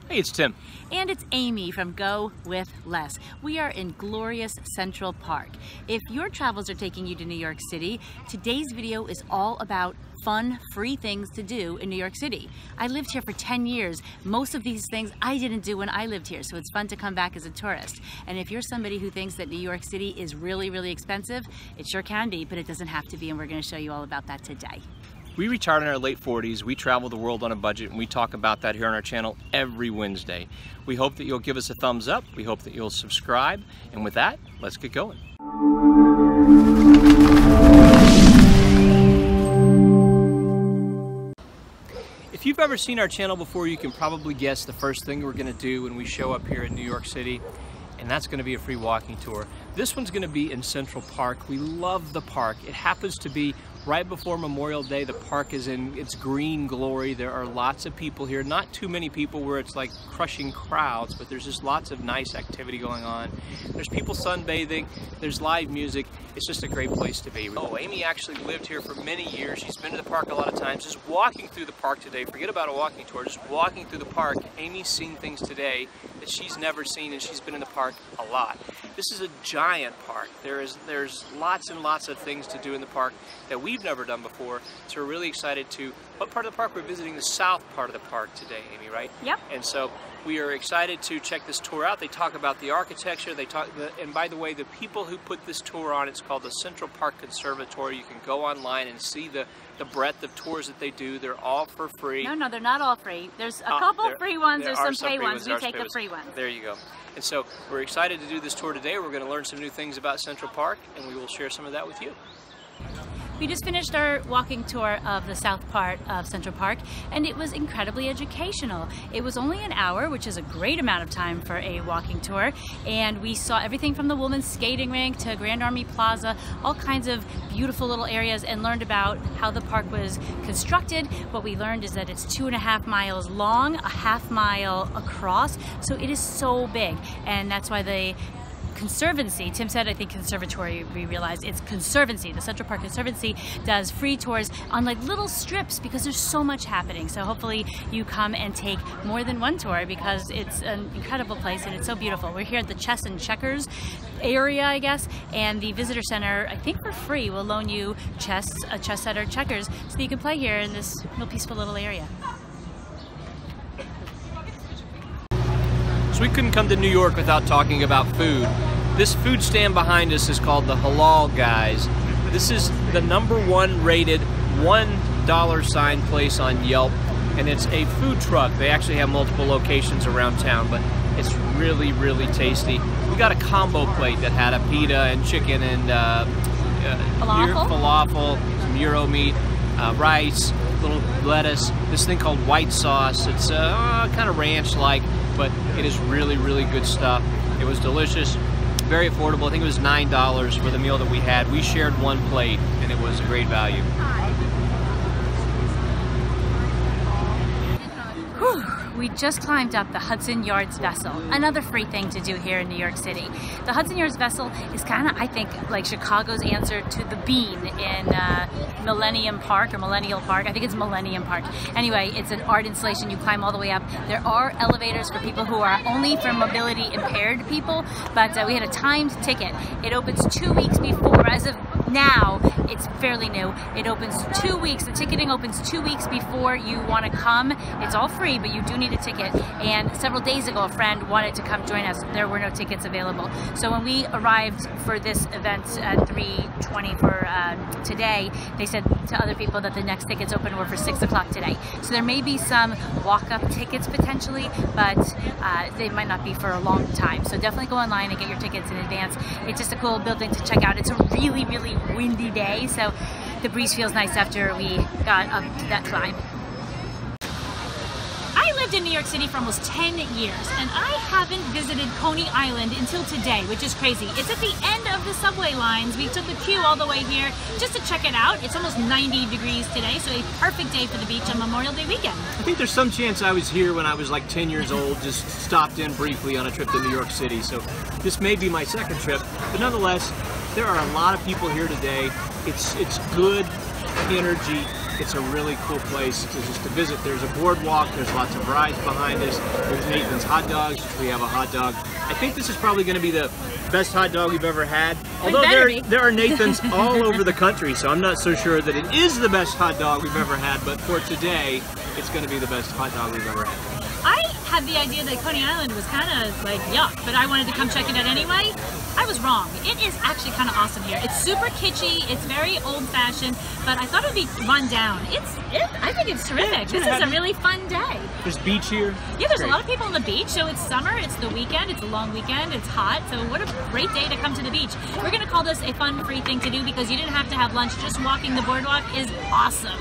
Hey, it's Tim. And it's Amy from GoWithLess. We are in glorious Central Park. If your travels are taking you to New York City, today's video is all about fun, free things to do in New York City. I lived here for 10 years. Most of these things I didn't do when I lived here, so it's fun to come back as a tourist. And if you're somebody who thinks that New York City is really, really expensive, it sure can be, but it doesn't have to be, and we're going to show you all about that today. We retired in our late 40s, we travel the world on a budget, and we talk about that here on our channel every Wednesday. We hope that you'll give us a thumbs up, we hope that you'll subscribe, and with that, let's get going. If you've ever seen our channel before, you can probably guess the first thing we're going to do when we show up here in New York City, and that's going to be a free walking tour. This one's going to be in Central Park. We love the park. It happens to be right before Memorial Day. The park is in its green glory. There are lots of people here. Not too many people where it's like crushing crowds, but there's just lots of nice activity going on. There's people sunbathing. There's live music. It's just a great place to be. Oh, Amy actually lived here for many years. She's been to the park a lot of times. Just walking through the park today, forget about a walking tour, just walking through the park, Amy's seen things today that she's never seen, and she's been in the park a lot. This is a giant park. There's lots and lots of things to do in the park that we've never done before, so we're really excited to, what part of the park? We're visiting the south part of the park today, Amy, right? Yep. And so we are excited to check this tour out. They talk about the architecture, and by the way, the people who put this tour on, it's called the Central Park Conservatory. You can go online and see the breadth of tours that they do. They're all for free. No, they're not all free. There's a couple free ones, there's some pay ones. We take the free ones. There you go. And so we're excited to do this tour today. We're going to learn some new things about Central Park, and we will share some of that with you. We just finished our walking tour of the south part of Central Park, and it was incredibly educational. It was only an hour, which is a great amount of time for a walking tour, and we saw everything from the women's skating rink to Grand Army Plaza, all kinds of beautiful little areas, and learned about how the park was constructed. What we learned is that it's 2.5 miles long, a half mile across, so it is so big, and that's why the Conservancy, Tim said, I think Conservatory, we realized it's Conservancy. The Central Park Conservancy does free tours on like little strips because there's so much happening. So hopefully you come and take more than one tour because it's an incredible place and it's so beautiful. We're here at the Chess and Checkers area, I guess, and the visitor center, I think for free, will loan you a chess set or checkers so that you can play here in this little peaceful little area. So we couldn't come to New York without talking about food. This food stand behind us is called the Halal Guys. This is the #1 rated $1 sign place on Yelp, and it's a food truck. They actually have multiple locations around town, but it's really, really tasty. We got a combo plate that had a pita and chicken and falafel, some gyro meat, rice, little lettuce, this thing called white sauce. It's kind of ranch-like, but it is really, really good stuff. It was delicious, very affordable. I think it was $9 for the meal that we had. We shared one plate, and it was a great value. Whew. We just climbed up the Hudson Yards vessel, another free thing to do here in New York City. The Hudson Yards vessel is kind of, I think, like Chicago's answer to the Bean in Millennium Park, or Millennial Park. I think it's Millennium Park. Anyway, it's an art installation. You climb all the way up. There are elevators for people who are only for mobility impaired people, but we had a timed ticket. It opens 2 weeks before, as of now, it's fairly new. It opens 2 weeks. The ticketing opens 2 weeks before you want to come. It's all free, but you do need a ticket. And several days ago, a friend wanted to come join us. There were no tickets available. So when we arrived for this event at 3:20 for today, they said to other people that the next tickets open were for 6 o'clock today. So there may be some walk-up tickets potentially, but they might not be for a long time. So definitely go online and get your tickets in advance. It's just a cool building to check out. It's a really, really windy day, so the breeze feels nice after we got up to that climb. I lived in New York City for almost 10 years, and I haven't visited Coney Island until today, which is crazy. It's at the end of the subway lines. We took the queue all the way here just to check it out. It's almost 90 degrees today, so a perfect day for the beach on Memorial Day weekend. I think there's some chance I was here when I was like 10 years old, just stopped in briefly on a trip to New York City, so this may be my second trip, but nonetheless, there are a lot of people here today. It's good energy, it's a really cool place to visit. There's a boardwalk, there's lots of rides behind us, there's Nathan's Hot Dogs, which we have a hot dog. I think this is probably going to be the best hot dog we've ever had. Although there are Nathans all over the country, so I'm not so sure that it is the best hot dog we've ever had, but for today, it's going to be the best hot dog we've ever had. I had the idea that Coney Island was kind of like yuck, but I wanted to come check it out anyway. I was wrong. It is actually kind of awesome here. It's super kitschy, it's very old-fashioned, but I thought it would be run down. I think it's terrific. This is a really fun day. There's beach here. Yeah, there's a lot of people on the beach, so it's summer, it's the weekend, it's a long weekend, it's hot, so what a great day to come to the beach. We're going to call this a fun, free thing to do because you didn't have to have lunch. Just walking the boardwalk is awesome.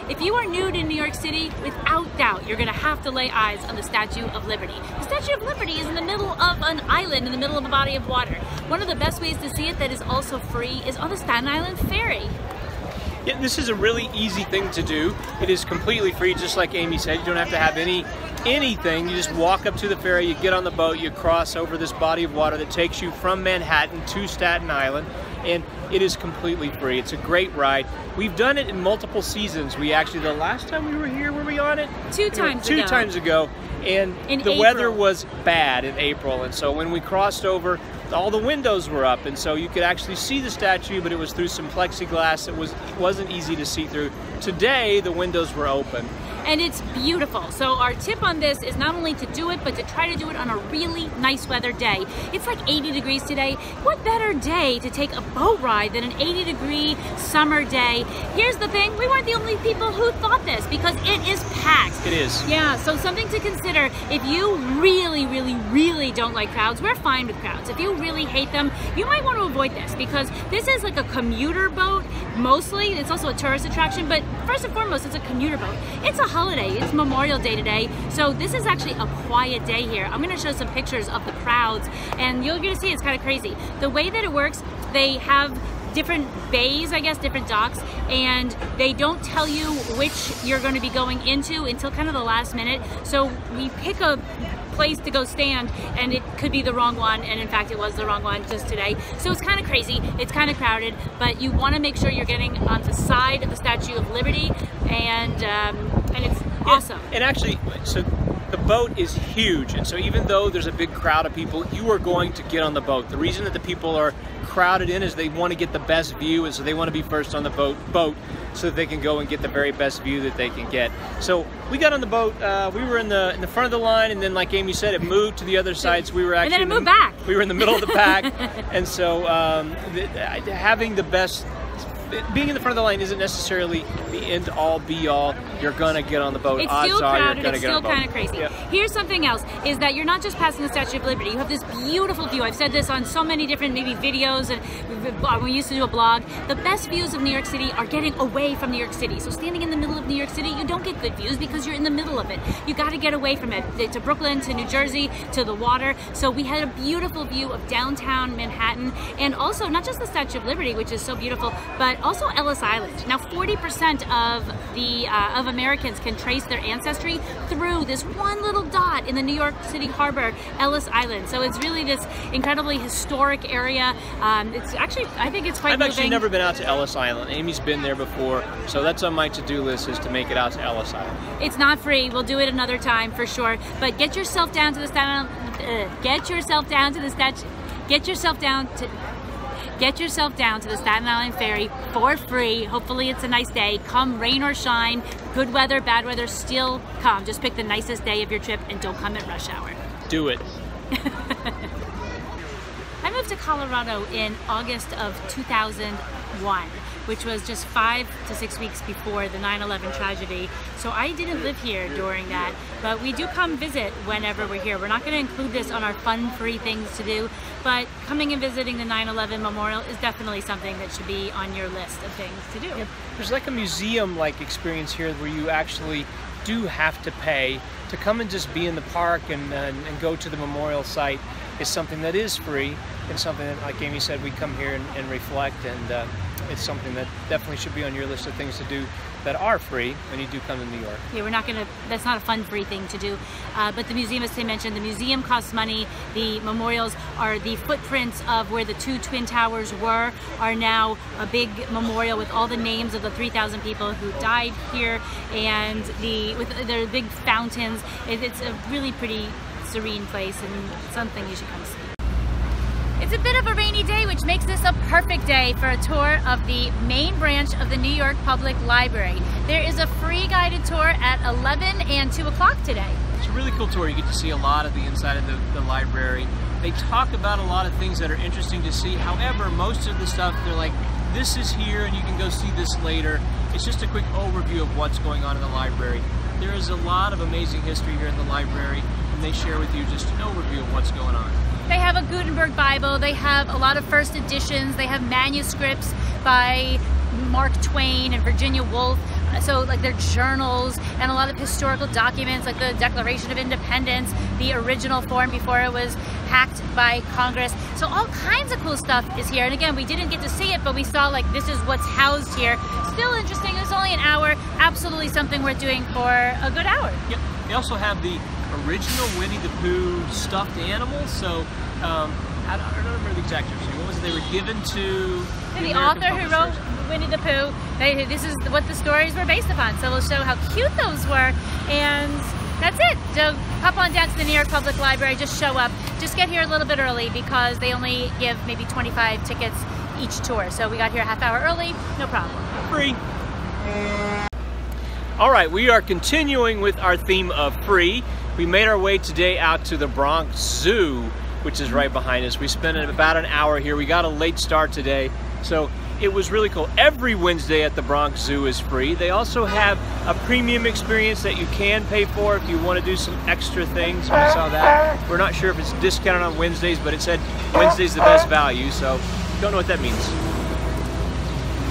If you are new to New York City, without doubt, you're going to have to lay eyes on the Statue of Liberty. The Statue of Liberty is in the middle of an island, in the middle of a body of water. One of the best ways to see it that is also free is on the Staten Island Ferry. Yeah, this is a really easy thing to do. It is completely free, just like Amy said. You don't have to have anything. You just walk up to the ferry, you get on the boat, you cross over this body of water that takes you from Manhattan to Staten Island, and it is completely free. It's a great ride. We've done it in multiple seasons. We actually, the last time we were here, were we on it? Two times ago. And the weather was bad in April, and so when we crossed over, all the windows were up, and so you could actually see the statue, but it was through some plexiglass. It wasn't easy to see through. Today, the windows were open. And it's beautiful. So our tip on this is not only to do it, but to try to do it on a really nice weather day. It's like 80 degrees today. What better day to take a boat ride than an 80-degree summer day? Here's the thing, we weren't the only people who thought this because it is packed. It is. Yeah, so something to consider. If you really, really, really don't like crowds, we're fine with crowds. If you really hate them, you might want to avoid this because this is like a commuter boat, mostly. It's also a tourist attraction, but first and foremost, it's a commuter boat. It's a holiday. It's Memorial Day today, so this is actually a quiet day here. I'm going to show some pictures of the crowds, and you're going to see it's kind of crazy. The way that it works, they have different bays, I guess, different docks, and they don't tell you which you're going to be going into until kind of the last minute. So we pick a place to go stand, and it could be the wrong one, and in fact it was the wrong one just today. So it's kind of crazy, it's kind of crowded, but you want to make sure you're getting on the side of the Statue of Liberty, and it's awesome. And actually, so the boat is huge, and so even though there's a big crowd of people, you are going to get on the boat. The reason that the people are crowded in is they want to get the best view, and so they want to be first on the boat so that they can go and get the very best view that they can get. So we got on the boat, we were in the front of the line, and then like Amy said, it moved to the other side, so we were actually and then it moved back. We were in the middle of the pack, and so having the best, being in the front of the line isn't necessarily the end all be all. You're gonna get on the boat. It's Odds still are crowded, you're gonna get on the boat. it's still kind of crazy. Yep. Here's something else, is that you're not just passing the Statue of Liberty, you have this beautiful view. I've said this on so many different maybe videos, and we used to do a blog. The best views of New York City are getting away from New York City. So standing in the middle of New York City, you don't get good views because you're in the middle of it. You gotta get away from it, to Brooklyn, to New Jersey, to the water. So we had a beautiful view of downtown Manhattan, and also not just the Statue of Liberty, which is so beautiful, but also Ellis Island. Now 40% of Americans can trace their ancestry through this one little dot in the New York City harbor, Ellis Island. So it's really this incredibly historic area. It's actually, I think it's quite moving. I've actually never been out to Ellis Island. Amy's been there before, so that's on my to-do list, is to make it out to Ellis Island. It's not free. We'll do it another time for sure. But get yourself down to the Staten Island. Get yourself down to the Staten Island Ferry for free. Hopefully it's a nice day. Come rain or shine, good weather, bad weather, still come. Just pick the nicest day of your trip and don't come at rush hour. Do it. I moved to Colorado in August of 2001, which was just 5 to 6 weeks before the 9/11 tragedy. So I didn't live here during that, but we do come visit whenever we're here. We're not going to include this on our fun, free things to do, but coming and visiting the 9/11 memorial is definitely something that should be on your list of things to do. Yeah, there's like a museum-like experience here where you actually do have to pay to come and just be in the park and go to the memorial site. Is something that is free, and something that, like Amy said, we come here and reflect, and it's something that definitely should be on your list of things to do that are free when you do come to New York. Yeah, we're not gonna, that's not a fun free thing to do. But the museum, as Tim mentioned, the museum costs money. The memorials are the footprints of where the two Twin Towers were, are now a big memorial with all the names of the 3,000 people who died here, and with their big fountains. It's a really pretty serene place and something you should come see. It's a bit of a rainy day, which makes this a perfect day for a tour of the main branch of the New York Public Library. There is a free guided tour at 11 and 2 o'clock today. It's a really cool tour. You get to see a lot of the inside of the library. They talk about a lot of things that are interesting to see. However, most of the stuff, they're like, this is here and you can go see this later. It's just a quick overview of what's going on in the library. There is a lot of amazing history here in the library, and they share with you just an overview of what's going on. They have a Gutenberg Bible, they have a lot of first editions, they have manuscripts by Mark Twain and Virginia Woolf, so like their journals, and a lot of historical documents like the Declaration of Independence, the original form before it was hacked by Congress. So all kinds of cool stuff is here, and again, we didn't get to see it, but we saw like this is what's housed here. Still interesting. It was only an hour, absolutely something worth doing for a good hour. Yep. They also have the original Winnie the Pooh stuffed animals, so I don't remember the exact description. What was it they were given to? The author who wrote Winnie the Pooh. This is what the stories were based upon, so we'll show how cute those were, and that's it. So hop on down to the New York Public Library, just show up. Just get here a little bit early because they only give maybe 25 tickets each tour, so we got here a half hour early, no problem. Free. All right, we are continuing with our theme of free. We made our way today out to the Bronx Zoo, which is right behind us. We spent about an hour here. We got a late start today, so it was really cool. Every Wednesday at the Bronx Zoo is free. They also have a premium experience that you can pay for if you want to do some extra things. We saw that. We're not sure if it's discounted on Wednesdays, but it said Wednesday's the best value, so don't know what that means.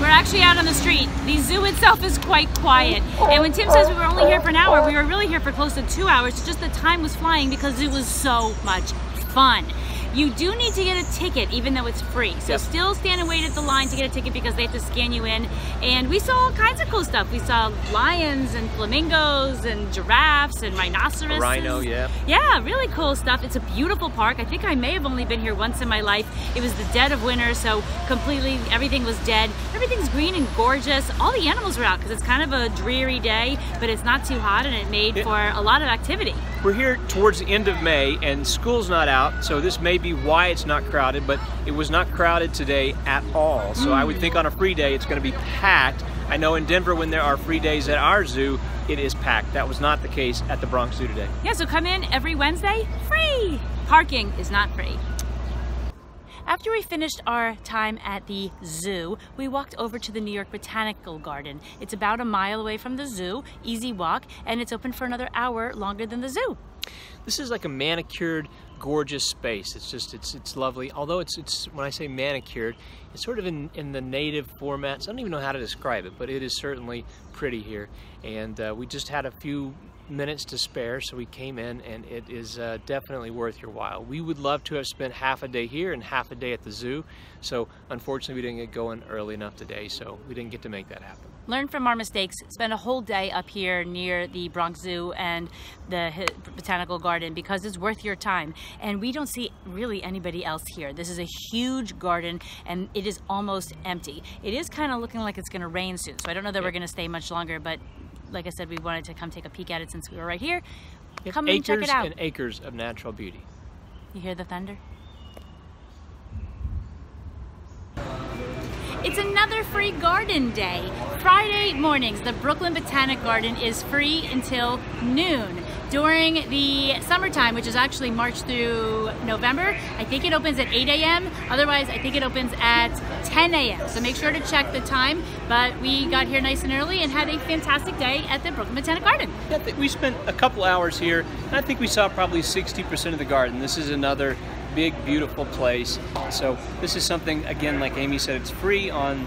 We're actually out on the street. The zoo itself is quite quiet. And when Tim says we were only here for an hour, we were really here for close to 2 hours. Just the time was flying because it was so much fun. You do need to get a ticket even though it's free. So still stand and wait at the line to get a ticket because they have to scan you in. And we saw all kinds of cool stuff. We saw lions and flamingos and giraffes and rhinoceroses. A rhino, yeah. Yeah, really cool stuff. It's a beautiful park. I think I may have only been here once in my life. It was the dead of winter, so completely everything was dead. Everything's green and gorgeous. All the animals were out because it's kind of a dreary day, but it's not too hot and it made for a lot of activity. We're here towards the end of May and school's not out, so this may be why it's not crowded, but it was not crowded today at all. So I would think on a free day it's going to be packed. I know in Denver when there are free days at our zoo, it is packed. That was not the case at the Bronx Zoo today. Yeah, so come in every Wednesday, free. Parking is not free. After we finished our time at the zoo, we walked over to the New York Botanical Garden. It's about a mile away from the zoo, easy walk, and it's open for another hour longer than the zoo. This is like a manicured, gorgeous space. It's lovely. Although it's when I say manicured, it's sort of in the native formats. I don't even know how to describe it, but it is certainly pretty here. And we just had a few minutes to spare, so we came in, and it is definitely worth your while. We would love to have spent half a day here and half a day at the zoo, so unfortunately we didn't get going early enough today, so we didn't get to make that happen. Learn from our mistakes. Spend a whole day up here near the Bronx Zoo and the Botanical Garden because it's worth your time. And we don't see really anybody else here. This is a huge garden and it is almost empty. It is kind of looking like it's going to rain soon, so I don't know that we're going to stay much longer, but like I said, we wanted to come take a peek at it since we were right here. Come and check it out. Acres and acres of natural beauty. You hear the thunder? It's another free garden day. Friday mornings, the Brooklyn Botanic Garden is free until noon. During the summertime, which is actually March through November, I think it opens at 8 a.m. Otherwise, I think it opens at 10 a.m. So make sure to check the time. But we got here nice and early and had a fantastic day at the Brooklyn Botanic Garden. Yeah, we spent a couple hours here, and I think we saw probably 60% of the garden. This is another big, beautiful place. So this is something, again, like Amy said, it's free on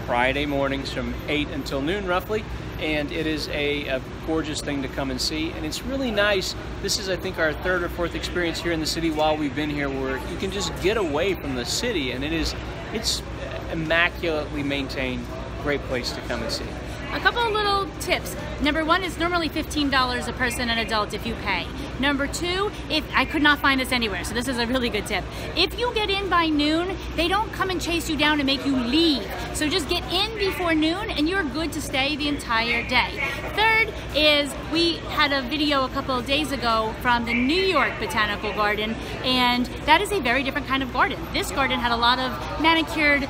Friday mornings from 8 until noon roughly, and it is a gorgeous thing to come and see, and it's really nice. This is, I think, our third or fourth experience here in the city while we've been here, where you can just get away from the city, and it's immaculately maintained, great place to come and see. A couple of little tips. Number one, it's normally $15 a person, an adult, if you pay. Number two, if I could not find this anywhere, so this is a really good tip. If you get in by noon, they don't come and chase you down and make you leave. So just get in before noon and you're good to stay the entire day. Third is we had a video a couple of days ago from the New York Botanical Garden, and that is a very different kind of garden. This garden had a lot of manicured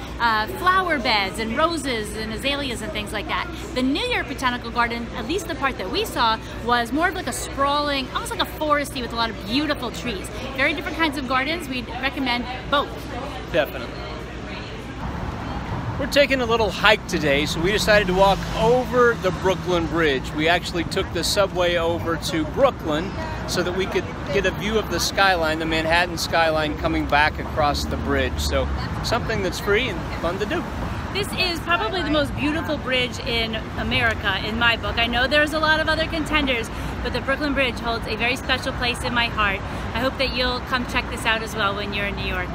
flower beds and roses and azaleas and things like that. The New York Botanical Garden, at least the part that we saw, was more of like a sprawling, almost like a foresty with a lot of beautiful trees. Very different kinds of gardens. We'd recommend both. Definitely. We're taking a little hike today, so we decided to walk over the Brooklyn Bridge. We actually took the subway over to Brooklyn so that we could get a view of the skyline, the Manhattan skyline coming back across the bridge. So something that's free and fun to do. This is probably the most beautiful bridge in America, in my book. I know there's a lot of other contenders, but the Brooklyn Bridge holds a very special place in my heart. I hope that you'll come check this out as well when you're in New York.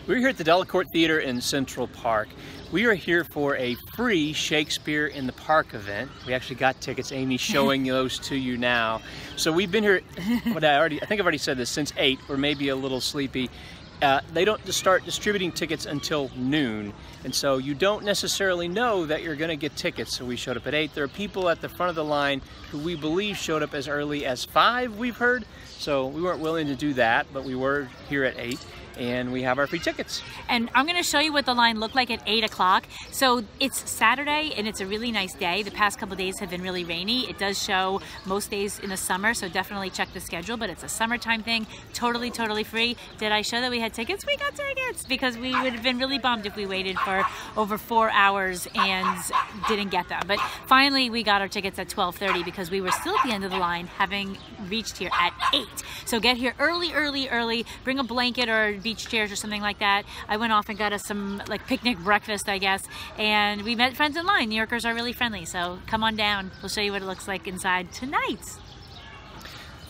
We're here at the Delacorte Theater in Central Park. We are here for a free Shakespeare in the Park event. We actually got tickets. Amy's showing those to you now. So we've been here, I think I've already said this, since 8. We're maybe a little sleepy. They don't start distributing tickets until noon, and so you don't necessarily know that you're going to get tickets. So we showed up at 8. There are people at the front of the line who we believe showed up as early as 5, we've heard. So we weren't willing to do that, but we were here at 8. And we have our free tickets. And I'm going to show you what the line looked like at 8 o'clock. So it's Saturday and it's a really nice day. The past couple days have been really rainy. It does show most days in the summer, so definitely check the schedule, but it's a summertime thing, totally free. Did I show that we had tickets? We got tickets, because we would have been really bummed if we waited for over 4 hours and didn't get them. But finally we got our tickets at 12:30 because we were still at the end of the line, having reached here at 8. So get here early, bring a blanket or beach chairs or something like that. I went off and got us some like picnic breakfast, I guess, and we met friends in line. New Yorkers are really friendly, so come on down. We'll show you what it looks like inside tonight.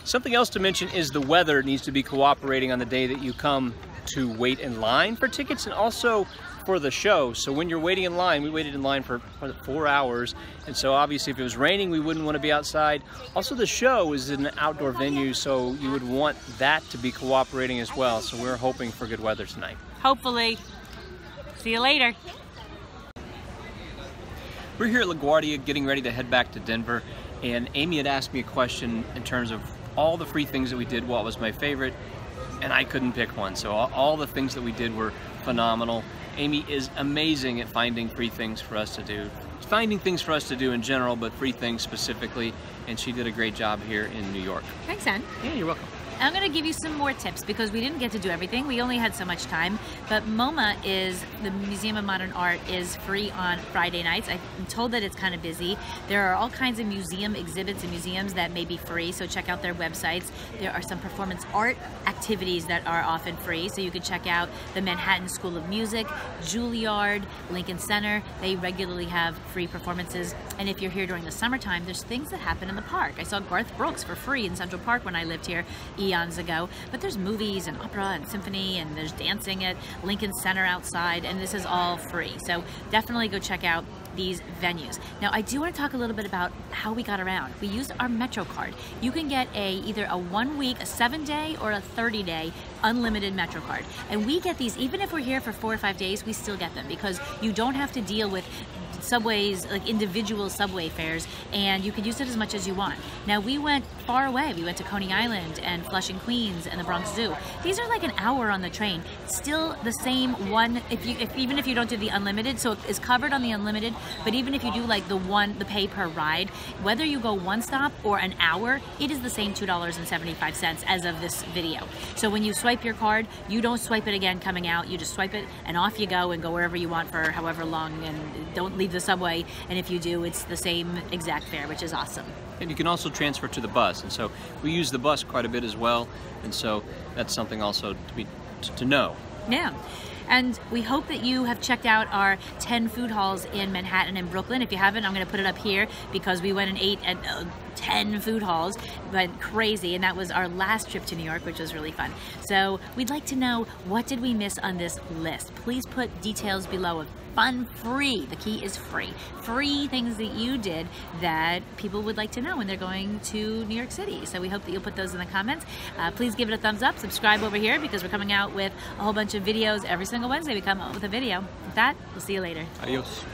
Something else to mention is the weather needs to be cooperating on the day that you come to wait in line for tickets, and also for the show. So when you're waiting in line, we waited in line for 4 hours, and so obviously if it was raining we wouldn't want to be outside. Also the show is in an outdoor venue, so you would want that to be cooperating as well. So we're hoping for good weather tonight. Hopefully. See you later. We're here at LaGuardia getting ready to head back to Denver, and Amy had asked me a question in terms of all the free things that we did, what was my favorite, and I couldn't pick one. So all the things that we did were phenomenal. Amy is amazing at finding free things for us to do. Finding things for us to do in general, but free things specifically, and she did a great job here in New York. Thanks, Ann. Yeah, you're welcome. I'm going to give you some more tips because we didn't get to do everything. We only had so much time. But Moma is, the Museum of Modern Art, is free on Friday nights. I'm told that it's kind of busy. There are all kinds of museum exhibits and museums that may be free, so check out their websites. There are some performance art activities that are often free, so you can check out the Manhattan School of Music, Juilliard, Lincoln Center. They regularly have free performances. And if you're here during the summertime, there's things that happen in the park. I saw Garth Brooks for free in Central Park when I lived here eons ago, but there's movies and opera and symphony, and there's dancing at Lincoln Center outside, and this is all free. So definitely go check out these venues. Now I do want to talk a little bit about how we got around. We used our Metro card. You can get either a 1 week, a 7-day, or a 30-day unlimited Metro card. And we get these even if we're here for 4 or 5 days, we still get them because you don't have to deal with subways, like individual subway fares, and you can use it as much as you want. Now we went far away. We went to Coney Island and Flushing, Queens, and the Bronx Zoo. These are like an hour on the train. Still the same one, even if you don't do the unlimited, so it's covered on the unlimited, but even if you do like the pay per ride, whether you go one stop or an hour, it is the same $2.75 as of this video. So when you swipe your card, you don't swipe it again coming out, you just swipe it and off you go and go wherever you want for however long, and don't leave the subway, and if you do, it's the same exact fare, which is awesome. And you can also transfer to the bus, and so we use the bus quite a bit as well, and so that's something also to know. Yeah. And we hope that you have checked out our 10 food halls in Manhattan and Brooklyn. If you haven't, I'm going to put it up here because we went and ate at 10 food halls. Went crazy, and that was our last trip to New York, which was really fun. So we'd like to know, what did we miss on this list? Please put details below of fun, free. The key is free. Free things that you did that people would like to know when they're going to New York City. So we hope that you'll put those in the comments. Please give it a thumbs up. Subscribe over here because we're coming out with a whole bunch of videos every single Wednesday. We come out with a video. With that, we'll see you later. Adios.